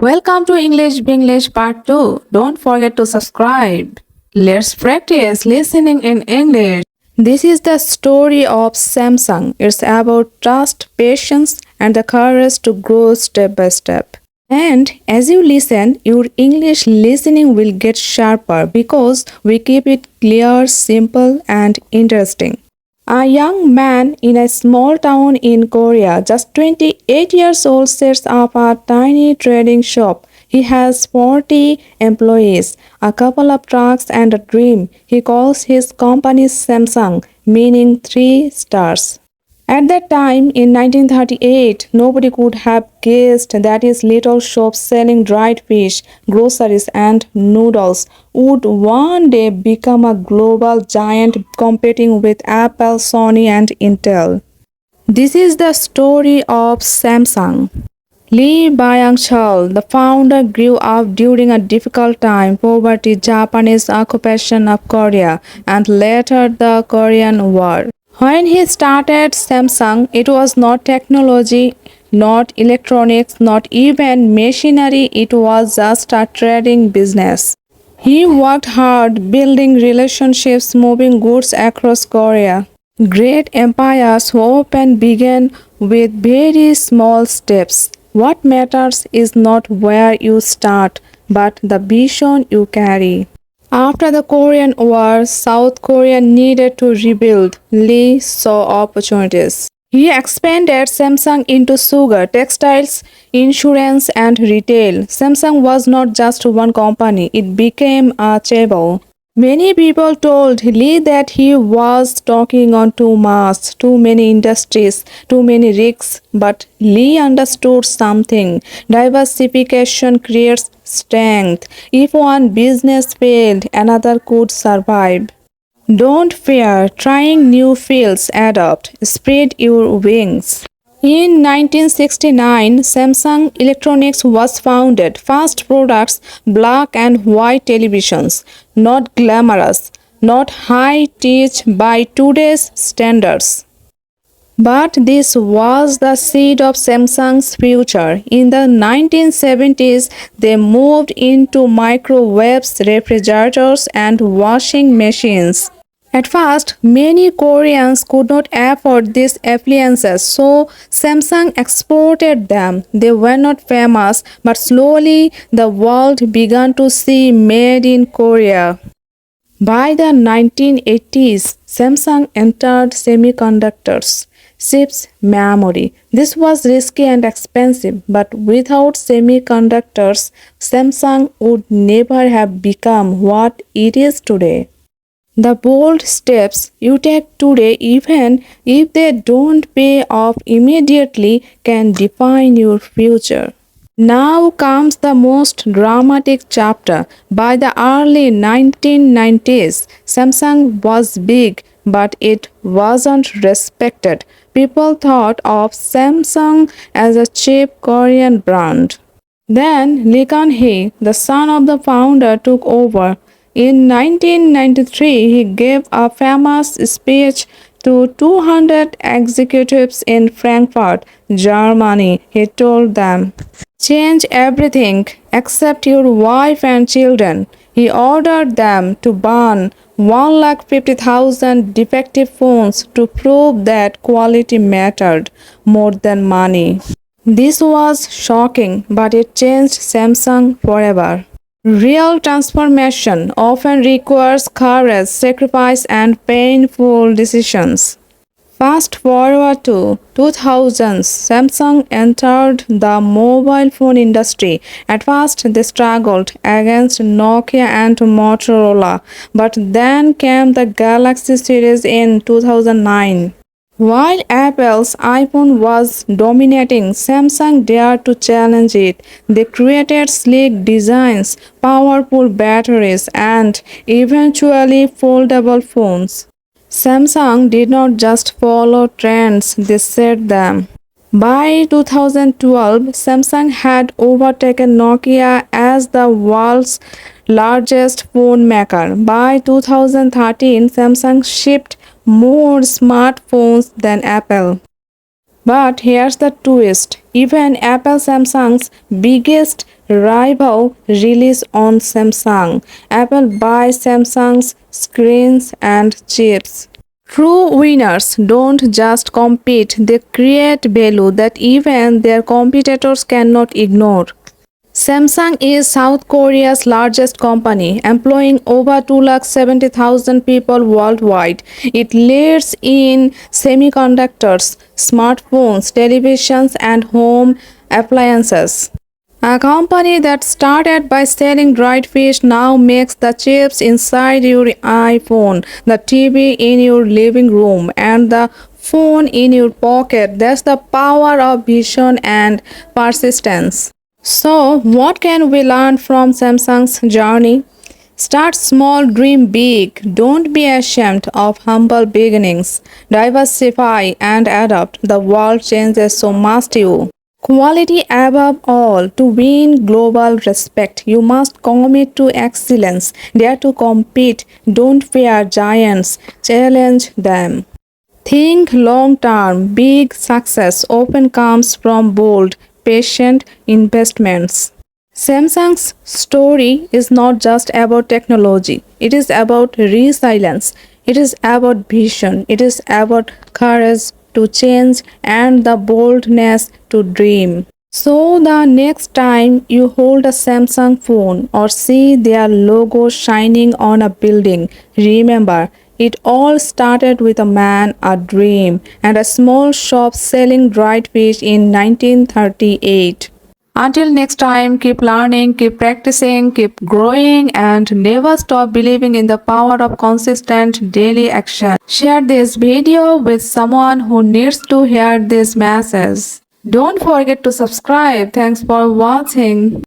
Welcome to English Vinglish Part 2. Don't forget to subscribe. Let's practice listening in English. This is the story of Samsung. It's about trust, patience, and the courage to grow step by step. And as you listen, your English listening will get sharper because we keep it clear, simple, and interesting. A young man in a small town in Korea, just 28 years old, sets up a tiny trading shop. He has 40 employees, a couple of trucks, and a dream. He calls his company Samsung, meaning 3 stars. At that time, in 1938, nobody could have guessed that his little shop selling dried fish, groceries, and noodles would one day become a global giant competing with Apple, Sony, and Intel. This is the story of Samsung. Lee Byung-chul, the founder, grew up during a difficult time, poverty, Japanese occupation of Korea, and later the Korean War. When he started Samsung, it was not technology, not electronics, not even machinery, it was just a trading business. He worked hard, building relationships, moving goods across Korea. Great empires often begin with very small steps. What matters is not where you start, but the vision you carry. After the Korean War, South Korea needed to rebuild. Lee saw opportunities. He expanded Samsung into sugar, textiles, insurance, and retail. Samsung was not just one company, it became a chain. Many people told Lee that he was talking on too much, too many industries, too many risks, but Lee understood something. Diversification creates strength. If one business failed, another could survive. Don't fear trying new fields, adapt, spread your wings. In 1969, Samsung Electronics was founded. First products, black and white televisions, not glamorous, not high-tech by today's standards. But this was the seed of Samsung's future. In the 1970s, they moved into microwaves, refrigerators, and washing machines. At first, many Koreans could not afford these appliances, so Samsung exported them. They were not famous, but slowly the world began to see made in Korea. By the 1980s, Samsung entered semiconductors, chips, memory. This was risky and expensive, but without semiconductors, Samsung would never have become what it is today. The bold steps you take today, even if they don't pay off immediately, can define your future. Now comes the most dramatic chapter. By the early 1990s, Samsung was big, but it wasn't respected. People thought of Samsung as a cheap Korean brand. Then Lee Kun-hee, the son of the founder, took over. In 1993, he gave a famous speech to 200 executives in Frankfurt, Germany. He told them, "Change everything except your wife and children." He ordered them to burn 150,000 defective phones to prove that quality mattered more than money. This was shocking, but it changed Samsung forever. Real transformation often requires courage, sacrifice, and painful decisions. Fast forward to 2000s, Samsung entered the mobile phone industry. At first, they struggled against Nokia and Motorola, but then came the Galaxy series in 2009. While Apple's iPhone was dominating, Samsung dared to challenge it. They created sleek designs, powerful batteries, and eventually foldable phones. Samsung did not just follow trends, they set them. By 2012, Samsung had overtaken Nokia as the world's largest phone maker. By 2013, Samsung shipped more smartphones than Apple. But here's the twist. Even Apple Samsung's biggest rival release on Samsung. Apple buys Samsung's screens and chips. True winners don't just compete, they create value that even their competitors cannot ignore. Samsung is South Korea's largest company, employing over 270,000 people worldwide. It leads in semiconductors, smartphones, televisions, and home appliances. A company that started by selling dried fish now makes the chips inside your iPhone, the TV in your living room, and the phone in your pocket. That's the power of vision and persistence. So, what can we learn from Samsung's journey? Start small, dream big. Don't be ashamed of humble beginnings. Diversify and adapt. The world changes, so must you. Quality above all. To win global respect, you must commit to excellence. Dare to compete. Don't fear giants. Challenge them. Think long term. Big success often comes from bold, patient investments. Samsung's story is not just about technology, it is about resilience, it is about vision, it is about courage to change and the boldness to dream. So, the next time you hold a Samsung phone or see their logo shining on a building, remember it all started with a man, a dream, and a small shop selling dried fish in 1938. Until next time, keep learning, keep practicing, keep growing, and never stop believing in the power of consistent daily action. Share this video with someone who needs to hear this message. Don't forget to subscribe. Thanks for watching.